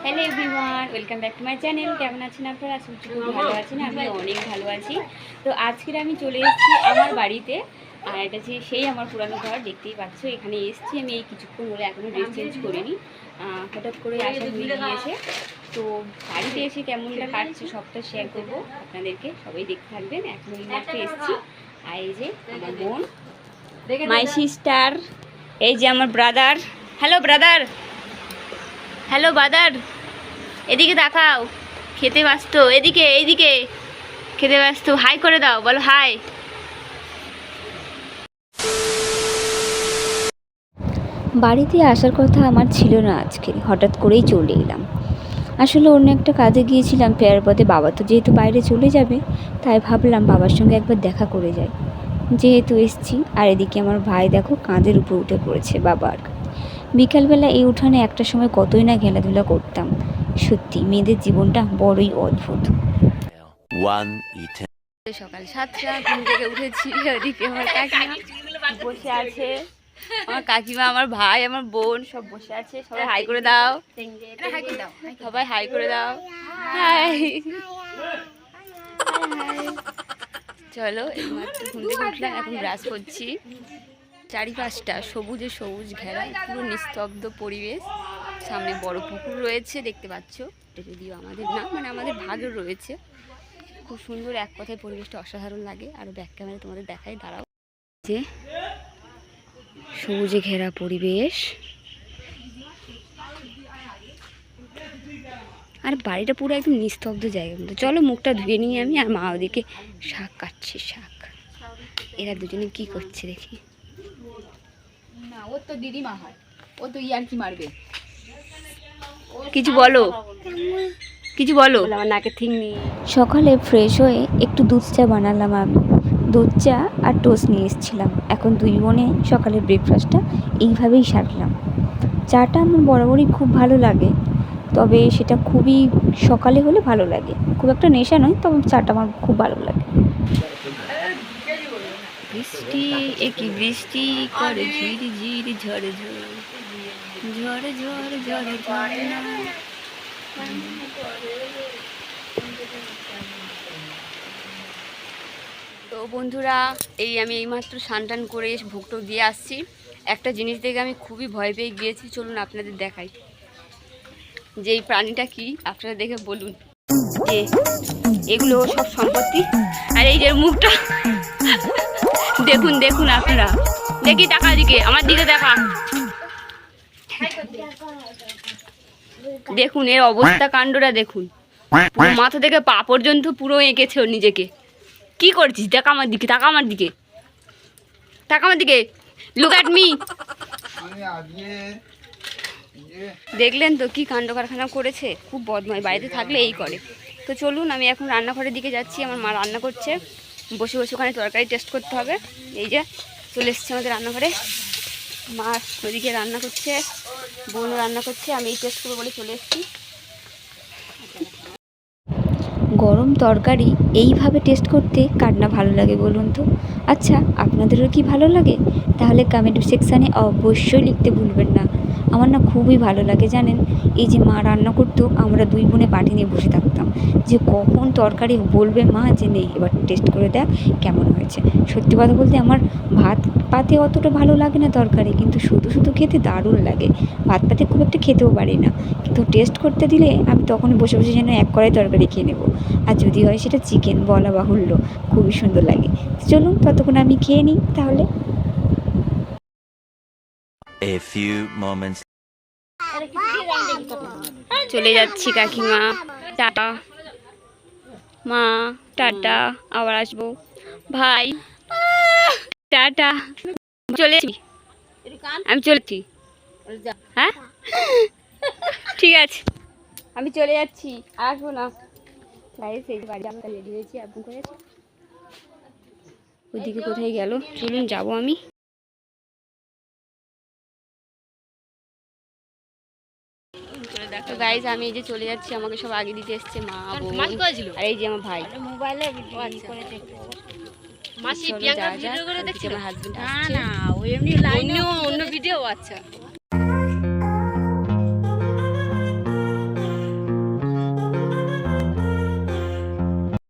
Hello everyone, welcome back to my channel. কেমন আছেন আপনারা? আশা করছি খুব ভালো আছেন। আমি অনেক ভালো আছি। তো আজকের আমি চলে এসেছি আমার বাড়িতে, আর এটা হচ্ছে সেই আমার পুরানো ঘর। দেখতেই পাচ্ছ, এখানে এসেছি আমি এই কিছুক্ষণ হলে, এখনও ড্রেস চেঞ্জ করিনি। হঠাৎ করে আসা হয়ে গিয়েছে। তো বাড়িতে এসে কেমনটা কাটছে সবটা শেয়ার করবো আপনাদেরকে, সবাই দেখতে থাকবেন। এখন এই মাত্র এসেছি। আর এই যে আমার বোন, মাই সিস্টার, এই যে আমার brother. Hello brother, hello brother, এদিকে দেখাও, খেতে ব্যস্ত। এদিকে এইদিকে খেতে ব্যস্ত, হাই করে দাও, বলো হাই। বাড়িতে আসার কথা আমার ছিল না আজকে, হঠাৎ করেই চলে এলাম। আসলে অন্য একটা কাজে গিয়েছিলাম, ফেরার পথে বাবা তো যেহেতু বাইরে চলে যাবে, তাই ভাবলাম বাবার সঙ্গে একবার দেখা করে যাই, যেহেতু এসছি। আর এদিকে আমার ভাই দেখো কাঁধের উপর উঠে পড়েছে বাবার। বিকালবেলা এই উঠানে একটা সময় কতই না খেলাধুলা করতাম। সত্যি মেয়েদের জীবনটা বড়ই অদ্ভুত। সকাল 7টা, ঘুম থেকে উঠেছি। ওদিকে আমার কাকিমা বসে আছে, আমার কাকিমা, আমার ভাই, আমার বোন সব বসে আছে। সবাই হাই করে দাও, সবাই হাই করে দাও, হাই। চলো, এইমাত্র ঘুম থেকে উঠলাম, এখন ব্রাশ করছি। চারিপাশটা সবুজে সবুজ ঘেরা, পুরো নিস্তব্ধ পরিবেশ। সামনে বড় পুকুর রয়েছে, দেখতে পাচ্ছ। এটা যদিও আমাদের না, মানে আমাদের ভাগের রয়েছে। খুব সুন্দর, এক কথায় পরিবেশটা অসাধারণ লাগে। আর ব্যাক ক্যামেরা তোমাদের দেখাই, দাঁড়াও। যে সবুজে ঘেরা পরিবেশ, আর বাড়িটা পুরো একদম নিস্তব্ধ জায়গার মতো। চলো মুখটা ধুয়ে নিয়ে আমি, আর মা ওদিকে শাক কাটছে। শাক, এরা দুজনে কি করছে দেখি। না, ও তো দিদিমা হয়, ও তো ইয়ার্কি মারবে। কিছু বলো, কিছু বলো। আমার নাকে ঠিক নেই। সকালে ফ্রেশ হয়ে একটু দুধ চা বানালাম আমি। দুধ চা আর টোস্ট নিয়ে এসেছিলাম। এখন দুই বোনে সকালের ব্রেকফাস্টটা এইভাবেই সারলাম। চাটা আমার বরাবরই খুব ভালো লাগে, তবে সেটা খুবই সকালে হলে ভালো লাগে। খুব একটা নেশা নয়, তবে চাটা আমার খুব ভালো লাগে। বৃষ্টি, একই বৃষ্টি করে ঝিরি ঝিরি, ঝড়ে ঝড়ে, ঝড়ে ঝড়ে, ঝড়ে ঝড়ে না। তো বন্ধুরা, আমি এইমাত্র স্নান টান করে এসে ভোগ টোক দিয়ে আসছি। একটা জিনিস দেখে আমি খুবই ভয় পেয়ে গিয়েছি, চলুন আপনাদের দেখাই যে এই প্রাণীটা কি, আপনারা দেখে বলুন। যে এগুলো সব সম্পত্তি, আর এই যে মুখটা দেখুন, দেখুন আপনারা, দেখি টাকা দিকে, আমার দিকে দেখা, দেখুন এর অবস্থা কাণ্ডটা দেখুন। পুরো মাথা থেকে পা পর্যন্ত পুরো এঁকেছে ওর নিজেকে। কি করছিস? টাকা আমার দিকে, টাকা আমার দিকে, টাকা আমার দিকে, লুক অ্যাট মি। দেখলেন তো কি কাণ্ড কারখানা করেছে, খুব বদমাই, বাড়িতে থাকলে এই করে। তো চলুন, আমি এখন রান্নাঘরের দিকে যাচ্ছি। আমার মা রান্না করছে, বসে বসে ওখানে তরকারি টেস্ট করতে হবে। এই যে চলে এসছে আমাদের রান্নাঘরে, মা ওদিকে রান্না করছে, বোনও রান্না করছে, আমি এই টেস্ট করবো বলে চলে এসেছি। গরম তরকারি এইভাবে টেস্ট করতে কার না ভালো লাগে বলুন তো? আচ্ছা, আপনাদেরও কি ভালো লাগে? তাহলে কমেন্ট সেকশানে অবশ্যই লিখতে ভুলবেন না। আমার না খুবই ভালো লাগে জানেন। এই যে মা রান্না করতো, আমরা দুই বোনে বাটি নিয়ে বসে থাকতাম, যে কখন তরকারি বলবে মা যে নেই এবার টেস্ট করে দেখ কেমন হয়েছে। সত্যি কথা বলতে আমার ভাত পাতে অতটা ভালো লাগে না তরকারি, কিন্তু শুধু শুধু খেতে দারুণ লাগে। ভাত পাতে খুব একটা খেতেও পারি না, কিন্তু টেস্ট করতে দিলে আমি তখন বসে বসে যেন এক কড়াই তরকারি খেয়ে নেবো। আর যদি হয় সেটা চিকেন, বলা বাহুল্য, খুবই সুন্দর লাগে। চলুন ততক্ষণ আমি খেয়ে নিই তাহলে। A few moments. চলে যাচ্ছি কাকিমা, টাটা। মা টাটা, আবার আসবো। ভাই টাটা, চলেছি, আমি চলেছি। হ্যাঁ ঠিক আছে, আমি চলে যাচ্ছি, আসবো না। গাইস, এই বাড়ি আমরা রেডি হয়েছি, এখন করে ওইদিকে কোথায় গেল, চলুন যাবো আমি। তো গাইস, আমি এই যে চলে যাচ্ছি, আমাকে সব আগে দিতে এসছে মা, বোন, আর এই যে আমার ভাই। মোবাইলে মাসি প্রিয়াঙ্কা ভিডিও করে দেখছি, আমার হাজবেন্ড আসছে। না না, ওই এমনি লাইনে অন্য ভিডিও। আচ্ছা।